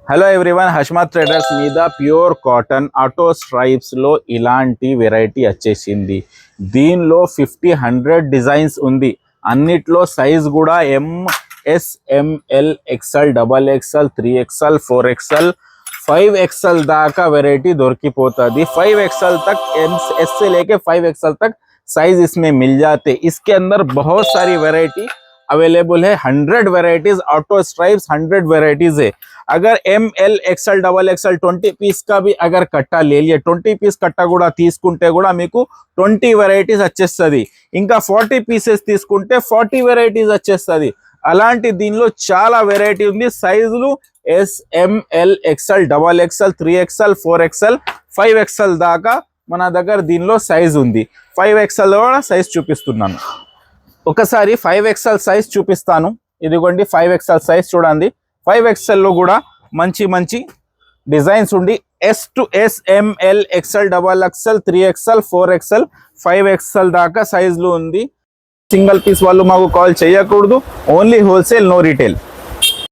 Hello everyone, Hashmat traders మీద pure cotton auto stripes లో ఇలాంటి వెరైటీ వచ్చేసింది. దీనిలో 50-100 డిజైన్స్ ఉంది. అన్నిట్లో సైజ్ కూడా MS, ML, XL, XXL, 3XL, 4XL, 5XL दाका वेराइटी दొరికిపోతది. 5XL तक S से लेके 5XL तक साइज इसमें मिल जाते. इसके अंदर बहुत सारी वेराइटी अवेलेबल है. 100 वेराइटीज ऑटो स्ट्राइप्स 100 वेराइटीज है. अगर ML, XL, XXL 20 పీస్ का भी अगर కట్ట ले लिए 20 పీస్ కట్ట కూడా తీసుకుంటే కూడా మీకు 20 వెరైటీస్ వచ్చేస్తది. ఇంకా 40 పీసెస్ తీసుకుంటే 40 వెరైటీస్ వచ్చేస్తది. అలాంటి దీనిలో చాలా వెరైటీ ఉంది. సైజులు S, ML, XL, XXL, 3XL, 4XL, 5XL దాకా మన దగ్గర దీనిలో సైజ్ ఉంది. 5XL కూడా సైజ్ చూపిస్తున్నాను. ఒకసారి 5XL సైజ్ చూపిస్తాను. ఇదిగోండి 5XL సైజ్ చూడండి. 5XL లో కూడా మంచి మంచి డిజైన్స్ ఉండి S to S, ML, XL, XXL, 3XL, 4XL, 5XL దాకా సైజులు ఉంది. సింగిల్ పీస్ వాళ్ళు మాకు కాల్ చేయకూడదు. Only wholesale, no retail.